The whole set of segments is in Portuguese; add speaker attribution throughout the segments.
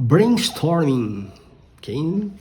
Speaker 1: Brainstorming. Quem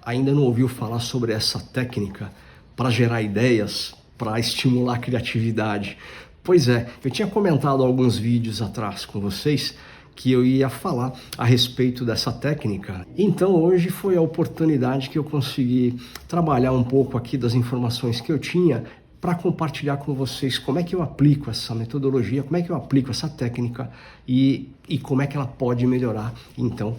Speaker 1: ainda não ouviu falar sobre essa técnica para gerar ideias, para estimular a criatividade? Pois é, eu tinha comentado alguns vídeos atrás com vocês que eu ia falar a respeito dessa técnica. Então hoje foi a oportunidade que eu consegui trabalhar um pouco aqui das informações que eu tinha para compartilhar com vocês como é que eu aplico essa metodologia, como é que eu aplico essa técnica e como é que ela pode melhorar, então,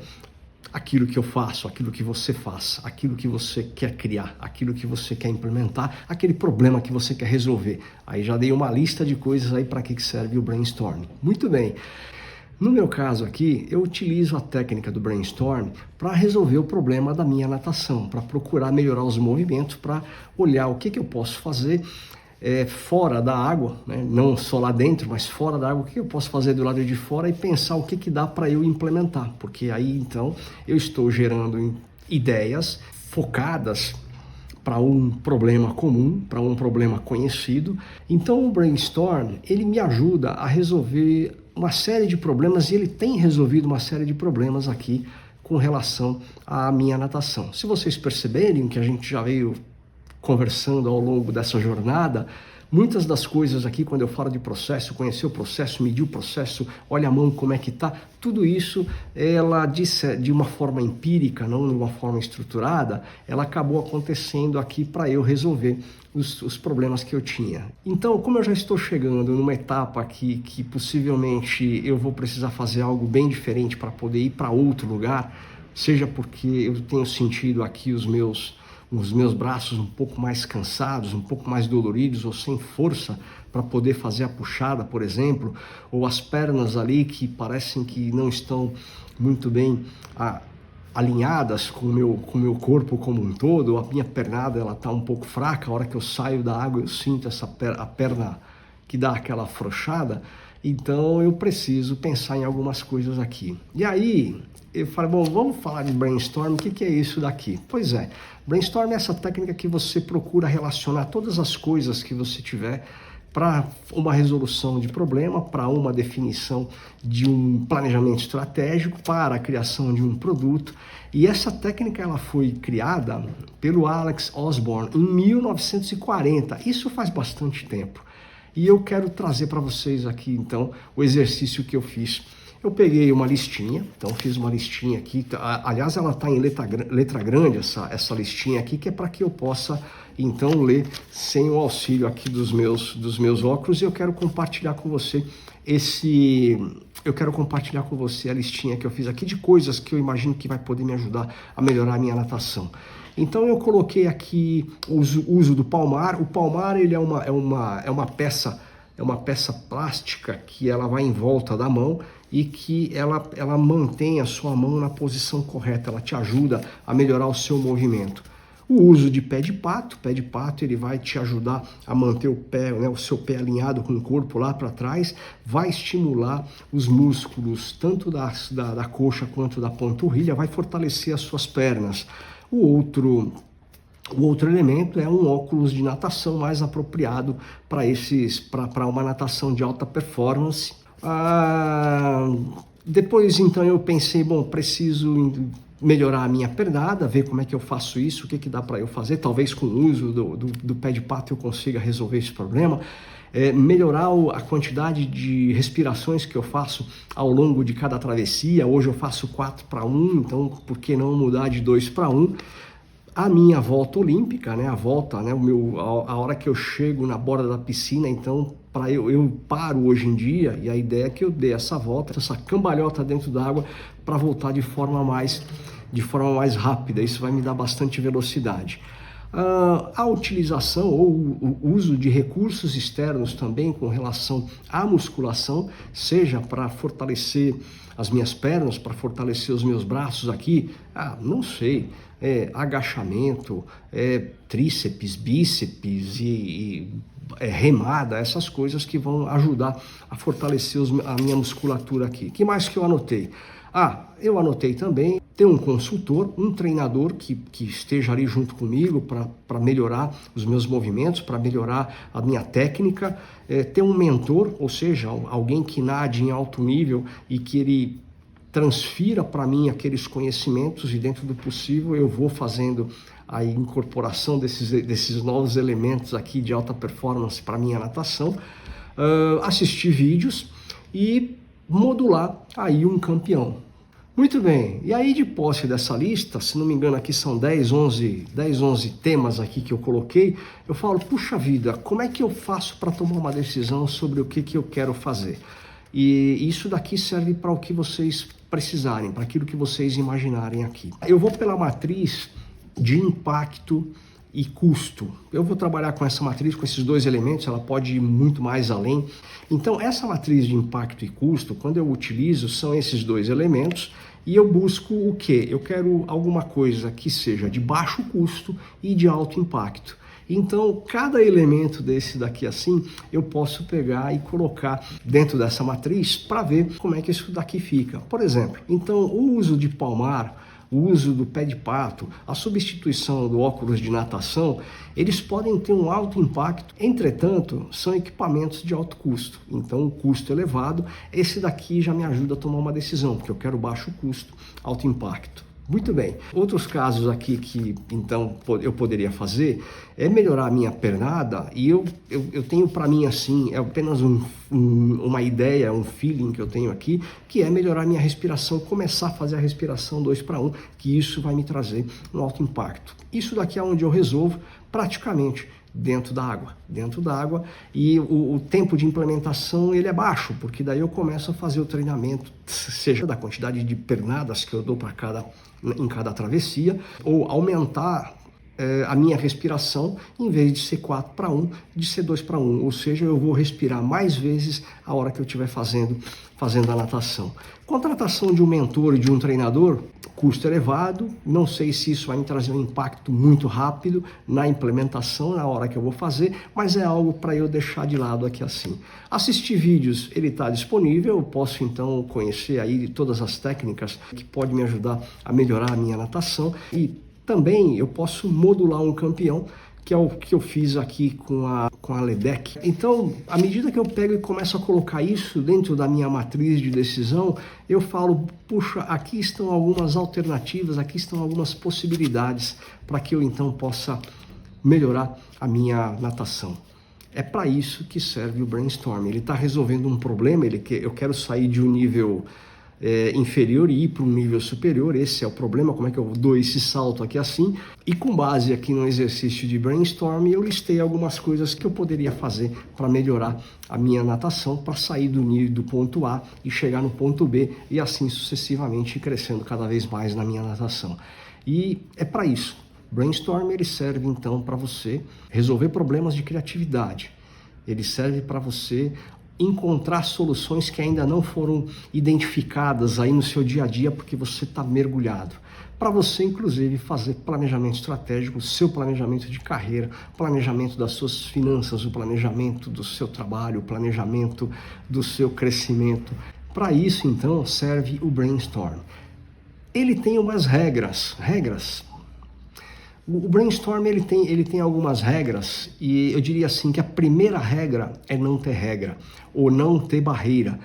Speaker 1: aquilo que eu faço, aquilo que você faz, aquilo que você quer criar, aquilo que você quer implementar, aquele problema que você quer resolver. Aí já dei uma lista de coisas aí para que serve o brainstorming. Muito bem. No meu caso aqui, eu utilizo a técnica do brainstorm para resolver o problema da minha natação, para procurar melhorar os movimentos, para olhar o que eu posso fazer fora da água, né? Não só lá dentro, mas fora da água, o que eu posso fazer do lado de fora e pensar o que dá para eu implementar, porque aí então eu estou gerando ideias focadas para um problema comum, para um problema conhecido. Então o brainstorm, ele me ajuda a resolver uma série de problemas e ele tem resolvido uma série de problemas aqui com relação à minha natação. Se vocês perceberem que a gente já veio conversando ao longo dessa jornada, muitas das coisas aqui, quando eu falo de processo, conhecer o processo, medir o processo, olha a mão como é que tá, tudo isso, ela disse de uma forma empírica, não de uma forma estruturada, ela acabou acontecendo aqui para eu resolver os problemas que eu tinha. Então, como eu já estou chegando numa etapa aqui que possivelmente eu vou precisar fazer algo bem diferente para poder ir para outro lugar, seja porque eu tenho sentido aqui os meus braços um pouco mais cansados, um pouco mais doloridos ou sem força para poder fazer a puxada, por exemplo, ou as pernas ali que parecem que não estão muito bem alinhadas com o meu corpo como um todo, a minha pernada ela está um pouco fraca, a hora que eu saio da água eu sinto a perna que dá aquela afrouxada, então eu preciso pensar em algumas coisas aqui. E aí eu falei, bom, vamos falar de brainstorm, o que é isso daqui? Pois é, brainstorm é essa técnica que você procura relacionar todas as coisas que você tiver para uma resolução de problema, para uma definição de um planejamento estratégico, para a criação de um produto. E essa técnica ela foi criada pelo Alex Osborne em 1940, isso faz bastante tempo. E eu quero trazer para vocês aqui, então, o exercício que eu fiz. Eu peguei uma listinha, então fiz uma listinha aqui, aliás ela está em letra grande essa listinha aqui, que é para que eu possa então ler sem o auxílio aqui dos meus óculos, e eu quero compartilhar com você a listinha que eu fiz aqui de coisas que eu imagino que vai poder me ajudar a melhorar a minha natação. Então eu coloquei aqui o uso do palmar. O palmar ele é uma peça plástica que ela vai em volta da mão e que ela mantém a sua mão na posição correta, ela te ajuda a melhorar o seu movimento. O uso de pé de pato ele vai te ajudar a manter o pé, né, o seu pé alinhado com o corpo lá para trás, vai estimular os músculos tanto da coxa quanto da panturrilha, vai fortalecer as suas pernas. O outro elemento é um óculos de natação mais apropriado para uma natação de alta performance. Depois então eu pensei, bom, preciso melhorar a minha pernada, ver como é que eu faço isso, o que dá para eu fazer, talvez com o uso do pé de pato eu consiga resolver esse problema. Melhorar a quantidade de respirações que eu faço ao longo de cada travessia. Hoje eu faço 4:1, então por que não mudar de 2:1? A minha volta olímpica, né? A volta, né? A hora que eu chego na borda da piscina, então eu paro hoje em dia, e a ideia é que eu dê essa volta, essa cambalhota dentro d'água para voltar de forma mais rápida. Isso vai me dar bastante velocidade. A utilização ou o uso de recursos externos também com relação à musculação, seja para fortalecer as minhas pernas, para fortalecer os meus braços aqui, não sei, agachamento, tríceps, bíceps e remada, essas coisas que vão ajudar a fortalecer a minha musculatura aqui. O que mais que eu anotei? Eu anotei também ter um consultor, um treinador que esteja ali junto comigo para melhorar os meus movimentos, para melhorar a minha técnica, ter um mentor, ou seja, alguém que nade em alto nível e que ele transfira para mim aqueles conhecimentos e, dentro do possível, eu vou fazendo a incorporação desses novos elementos aqui de alta performance para minha natação, assistir vídeos e modular aí um campeão. Muito bem, e aí de posse dessa lista, se não me engano aqui são 10, 11 temas aqui que eu coloquei, eu falo, puxa vida, como é que eu faço para tomar uma decisão sobre o que eu quero fazer? E isso daqui serve para o que vocês precisarem, para aquilo que vocês imaginarem aqui. Eu vou pela matriz de impacto e custo. Eu vou trabalhar com essa matriz, com esses dois elementos, ela pode ir muito mais além. Então, essa matriz de impacto e custo, quando eu utilizo, são esses dois elementos e eu busco o quê? Eu quero alguma coisa que seja de baixo custo e de alto impacto. Então, cada elemento desse daqui assim, eu posso pegar e colocar dentro dessa matriz para ver como é que isso daqui fica. Por exemplo, então, o uso de palmar, o uso do pé de pato, a substituição do óculos de natação, eles podem ter um alto impacto, entretanto, são equipamentos de alto custo. Então, o custo elevado, esse daqui já me ajuda a tomar uma decisão, porque eu quero baixo custo, alto impacto. Muito bem. Outros casos aqui que, então, eu poderia fazer é melhorar a minha pernada e eu tenho para mim assim, é apenas uma ideia, um feeling que eu tenho aqui, que é melhorar a minha respiração, começar a fazer a respiração 2-1, que isso vai me trazer um alto impacto. Isso daqui é onde eu resolvo praticamente dentro da água, e o tempo de implementação ele é baixo, porque daí eu começo a fazer o treinamento, seja da quantidade de pernadas que eu dou em cada travessia, ou aumentar a minha respiração, em vez de ser 4-1, de ser 2-1, ou seja, eu vou respirar mais vezes a hora que eu estiver fazendo a natação. Contratação de um mentor e de um treinador, custo elevado, não sei se isso vai me trazer um impacto muito rápido na implementação, na hora que eu vou fazer, mas é algo para eu deixar de lado aqui assim. Assistir vídeos, ele está disponível, eu posso então conhecer aí todas as técnicas que podem me ajudar a melhorar a minha natação e também eu posso modular um campeão, que é o que eu fiz aqui com a Ledeck. Então, à medida que eu pego e começo a colocar isso dentro da minha matriz de decisão, eu falo, puxa, aqui estão algumas alternativas, aqui estão algumas possibilidades para que eu então possa melhorar a minha natação. É para isso que serve o brainstorm. Ele está resolvendo um problema, eu quero sair de um nível inferior e ir para um nível superior, esse é o problema, como é que eu dou esse salto aqui assim, e com base aqui no exercício de brainstorm, eu listei algumas coisas que eu poderia fazer para melhorar a minha natação, para sair do nível do ponto A e chegar no ponto B, e assim sucessivamente crescendo cada vez mais na minha natação. E é para isso. Brainstorm ele serve então para você resolver problemas de criatividade, ele serve para você encontrar soluções que ainda não foram identificadas aí no seu dia a dia porque você está mergulhado. Para você, inclusive, fazer planejamento estratégico, seu planejamento de carreira, planejamento das suas finanças, o planejamento do seu trabalho, o planejamento do seu crescimento. Para isso, então, serve o brainstorm. Ele tem umas regras. O brainstorm ele tem algumas regras e eu diria assim que a primeira regra é não ter regra ou não ter barreira.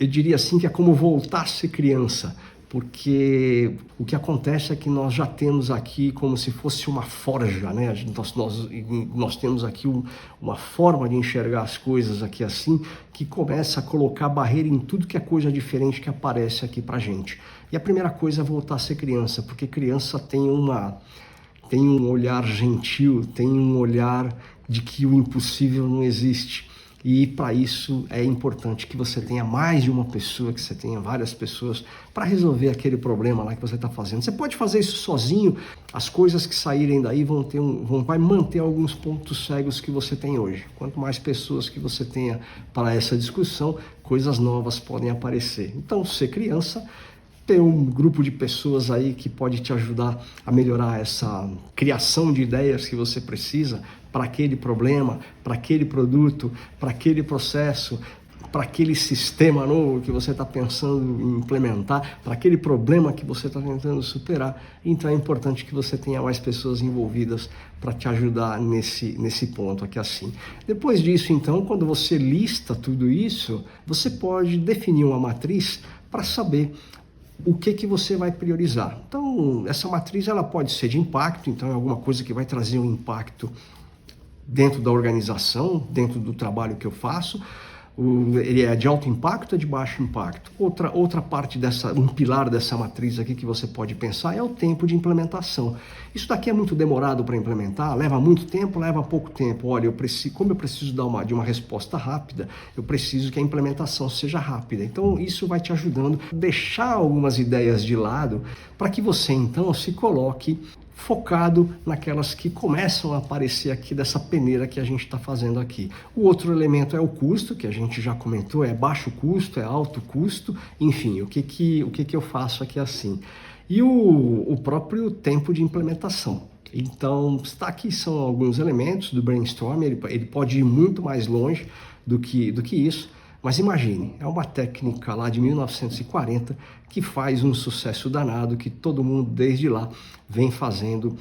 Speaker 1: Eu diria assim que é como voltar a ser criança, porque o que acontece é que nós já temos aqui como se fosse uma forja, né? Nós temos aqui uma forma de enxergar as coisas aqui assim, que começa a colocar barreira em tudo que é coisa diferente que aparece aqui pra gente. E a primeira coisa é voltar a ser criança, porque criança tem um olhar gentil, tem um olhar de que o impossível não existe. E para isso é importante que você tenha mais de uma pessoa, que você tenha várias pessoas para resolver aquele problema lá que você está fazendo. Você pode fazer isso sozinho, as coisas que saírem daí vai manter alguns pontos cegos que você tem hoje. Quanto mais pessoas que você tenha para essa discussão, coisas novas podem aparecer. Então, ser criança, ter um grupo de pessoas aí que pode te ajudar a melhorar essa criação de ideias que você precisa para aquele problema, para aquele produto, para aquele processo, para aquele sistema novo que você está pensando em implementar, para aquele problema que você está tentando superar. Então é importante que você tenha mais pessoas envolvidas para te ajudar nesse ponto aqui assim. Depois disso, então, quando você lista tudo isso, você pode definir uma matriz para saber o que você vai priorizar. Então, essa matriz ela pode ser de impacto, então é alguma coisa que vai trazer um impacto dentro da organização, dentro do trabalho que eu faço. Ele é de alto impacto ou de baixo impacto? Outra parte um pilar dessa matriz aqui que você pode pensar é o tempo de implementação. Isso daqui é muito demorado para implementar? Leva muito tempo? Leva pouco tempo? Olha, como eu preciso de uma resposta rápida, eu preciso que a implementação seja rápida. Então, isso vai te ajudando a deixar algumas ideias de lado para que você, então, se coloque focado naquelas que começam a aparecer aqui dessa peneira que a gente está fazendo aqui. O outro elemento é o custo, que a gente já comentou, é baixo custo, é alto custo, enfim, o que eu faço aqui assim. E o próprio tempo de implementação. Então, está aqui são alguns elementos do brainstorm, ele pode ir muito mais longe do que isso. Mas imagine, é uma técnica lá de 1940 que faz um sucesso danado, que todo mundo desde lá vem fazendo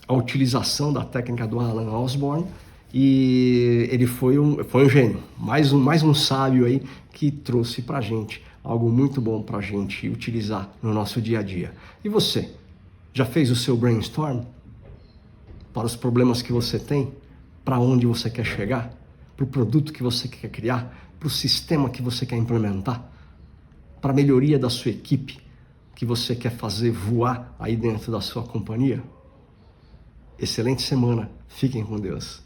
Speaker 1: a utilização da técnica do Alan Osborne, e ele foi um gênio, mais um sábio aí que trouxe pra gente algo muito bom pra gente utilizar no nosso dia a dia. E você, já fez o seu brainstorm para os problemas que você tem, para onde você quer chegar, para o produto que você quer criar, para o sistema que você quer implementar, para a melhoria da sua equipe que você quer fazer voar aí dentro da sua companhia? Excelente semana, fiquem com Deus.